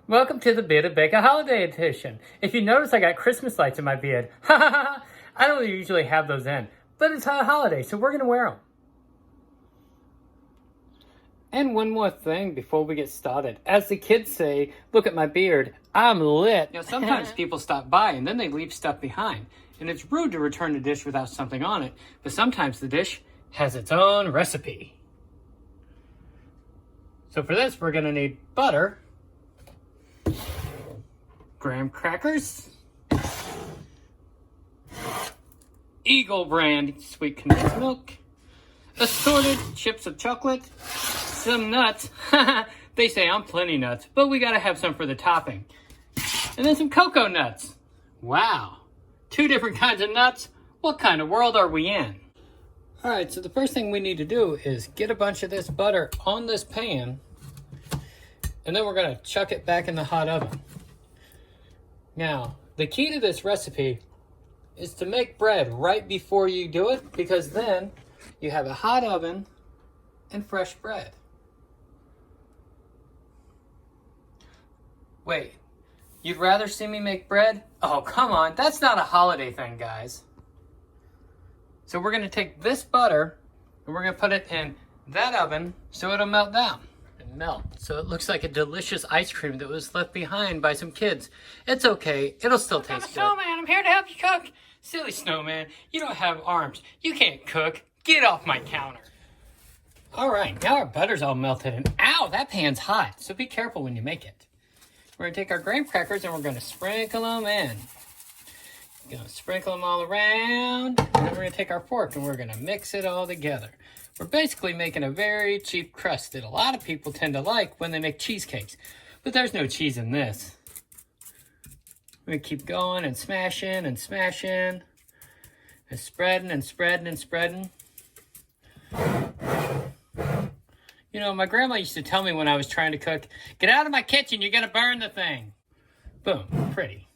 Welcome to the Beard of Bacon Holiday Edition. If you notice, I got Christmas lights in my beard. Ha ha ha! I don't usually have those in, but it's a holiday, so we're going to wear them. And one more thing before we get started. As the kids say, look at my beard, I'm lit. You know, sometimes people stop by and then they leave stuff behind. And it's rude to return a dish without something on it, but sometimes the dish has its own recipe. So for this, we're going to need butter, graham crackers, Eagle brand sweet condensed milk, assorted chips of chocolate, some nuts. They say I'm plenty nuts, but we gotta have some for the topping. And then some cocoa nuts. Wow, 2 different kinds of nuts. What kind of world are we in? All right, so the first thing we need to do is get a bunch of this butter on this pan, and then we're gonna chuck it back in the hot oven. Now, the key to this recipe is to make bread right before you do it, because then you have a hot oven and fresh bread. Wait, you'd rather see me make bread? Oh, come on, that's not a holiday thing, guys. So we're gonna take this butter and we're gonna put it in that oven so it'll melt down. Melt so it looks like a delicious ice cream that was left behind by some kids. It's okay, it'll still taste good. Snowman, I'm here to help you cook. Silly snowman, you don't have arms, you can't cook. Get off my counter. All right, now our butter's all melted, and ow, that pan's hot, so be careful when you make it. We're gonna take our graham crackers and we're gonna sprinkle them in. We're gonna sprinkle them all around, and then we're gonna take our fork and we're gonna mix it all together. We're basically making a very cheap crust that a lot of people tend to like when they make cheesecakes. But there's no cheese in this. We're going to keep going and smashing and smashing. And spreading and spreading and spreading. You know, my grandma used to tell me when I was trying to cook, get out of my kitchen, you're going to burn the thing. Boom, pretty.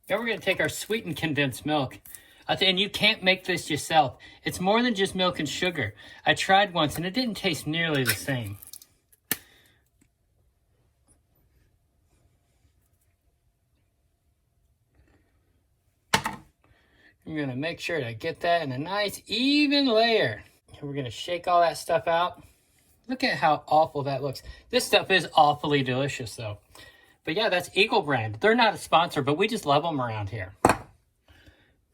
Now we're going to take our sweetened condensed milk. And you can't make this yourself. It's more than just milk and sugar. I tried once and it didn't taste nearly the same. I'm gonna make sure to get that in a nice even layer. And we're gonna shake all that stuff out. Look at how awful that looks. This stuff is awfully delicious though. But yeah, that's Eagle brand. They're not a sponsor, but we just love them around here.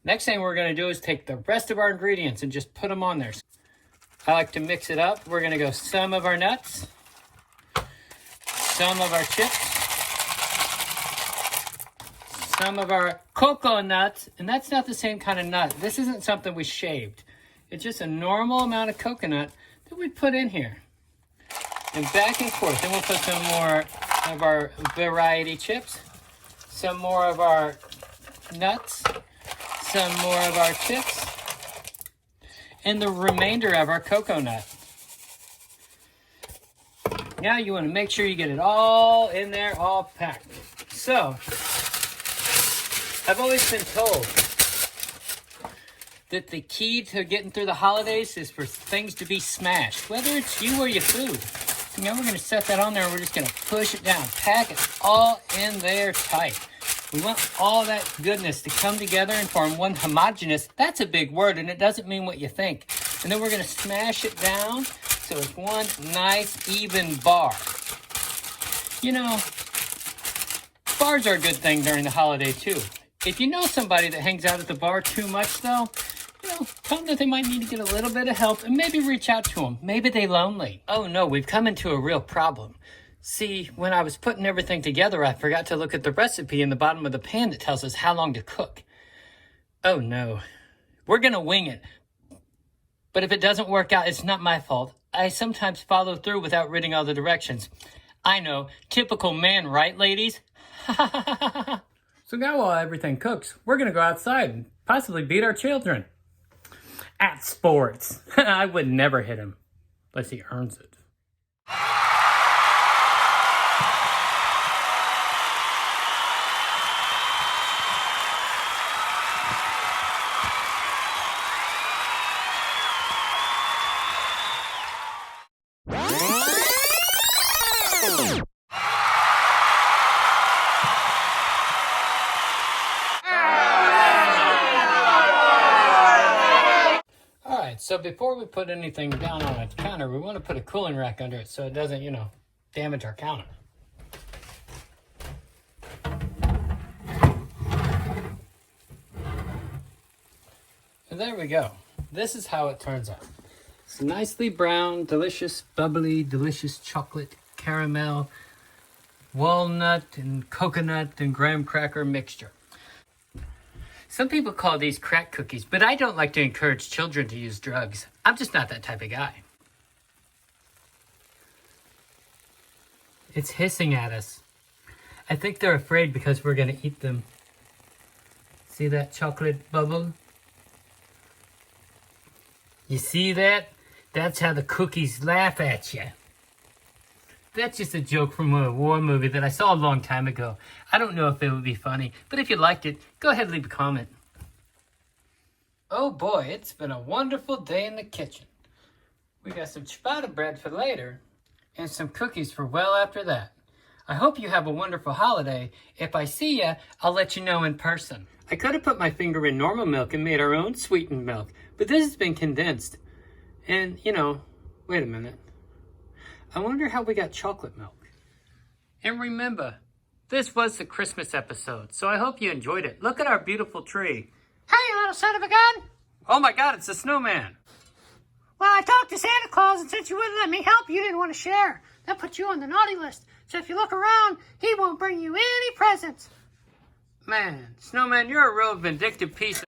Next thing we're going to do is take the rest of our ingredients and just put them on there. I like to mix it up. We're going to go some of our nuts, some of our chips, some of our cocoa nuts, and that's not the same kind of nut. This isn't something we shaved. It's just a normal amount of coconut that we put in here. And back and forth. Then we'll put some more of our variety chips, some more of our nuts, some more of our chips, and the remainder of our cocoa nut. Now you want to make sure you get it all in there, all packed. So, I've always been told that the key to getting through the holidays is for things to be smashed, whether it's you or your food. So now we're going to set that on there and we're just going to push it down, pack it all in there tight. We want all that goodness to come together and form one homogeneous, that's a big word and it doesn't mean what you think. And then we're going to smash it down so it's one nice even bar. You know, bars are a good thing during the holiday too. If you know somebody that hangs out at the bar too much though, you know, tell them that they might need to get a little bit of help and maybe reach out to them. Maybe they're lonely. Oh no, we've come into a real problem. See, when I was putting everything together, I forgot to look at the recipe in the bottom of the pan that tells us how long to cook. Oh no, we're gonna wing it. But if it doesn't work out, it's not my fault. I sometimes follow through without reading all the directions. I know, typical man, right, ladies? So now while everything cooks, we're gonna go outside and possibly beat our children. At sports. I would never hit him, unless he earns it. So before we put anything down on a counter, we want to put a cooling rack under it so it doesn't, damage our counter. And there we go. This is how it turns out. It's nicely brown, delicious, bubbly, delicious chocolate, caramel, walnut, and coconut, and graham cracker mixture. Some people call these crack cookies, but I don't like to encourage children to use drugs. I'm just not that type of guy. It's hissing at us. I think they're afraid because we're going to eat them. See that chocolate bubble? You see that? That's how the cookies laugh at you. That's just a joke from a war movie that I saw a long time ago. I don't know if it would be funny, but if you liked it, go ahead and leave a comment. Oh boy, it's been a wonderful day in the kitchen. We got some ciabatta bread for later, and some cookies for well after that. I hope you have a wonderful holiday. If I see ya, I'll let you know in person. I could have put my finger in normal milk and made our own sweetened milk, but this has been condensed. And, wait a minute. I wonder how we got chocolate milk. And remember, this was the Christmas episode, so I hope you enjoyed it. Look at our beautiful tree. Hey, you little son of a gun! Oh my God, it's a snowman. Well, I talked to Santa Claus, and since you wouldn't let me help, you didn't want to share. That put you on the naughty list. So if you look around, he won't bring you any presents. Man, snowman, you're a real vindictive piece of